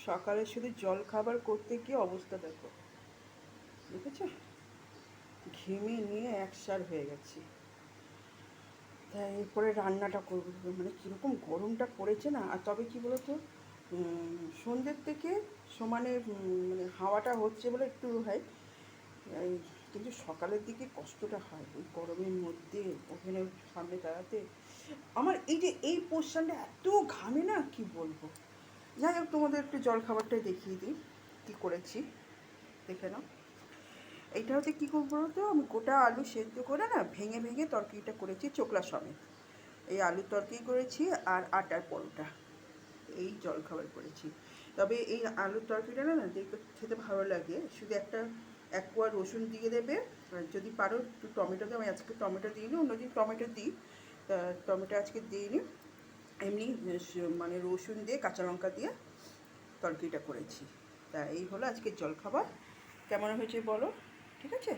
সকালে শুধু জল খাবার করতে গিয়ে অবস্থা দেখো, দেখেছো? ঘেমে নিয়ে একসার হয়ে গেছি। তাই এরপরে রান্নাটা করবো, মানে কীরকম গরমটা পড়েছে না। আর তবে কী বলো তো, সন্ধ্যের থেকে সমানে মানে হাওয়াটা হচ্ছে বলে একটু হয়, এই কিন্তু সকালের দিকে কষ্টটা হয় ওই গরমের মধ্যে ওভেনের সামনে দাঁড়াতে। আমার এই যে এই পোর্শনটা এত ঘামে না, কি বলবো। যাই হোক, তোমাদের একটু জল খাবারটাই দেখিয়ে দিই কী করেছি, দেখে নাও। এইটা হচ্ছে কী করবো বলো তো, আমি গোটা আলু সেদ্ধ করে না ভেঙে ভেঙে তরকারিটা করেছি চোকলা সমেত। এই আলুর তরকারি করেছি আর আটার পরোটা, এই জলখাবার করেছি। তবে এই আলুর তরকারিটা না দেখতে খেতে ভালো লাগে, শুধু এক কোয়া রসুন দিয়ে দেবে, আর যদি পারো একটু টমেটো দাও। আমি আজকে টমেটো দিইনি, অন্যদিন টমেটো দিই, তা টমেটো আজকে দিইনি। এমনি মানে রসুন দিয়ে কাঁচা লঙ্কা দিয়ে তরকারিটা করেছি। তা এই হলো আজকের জলখাবার। কেমন হয়েছে বলো, ঠিক আছে?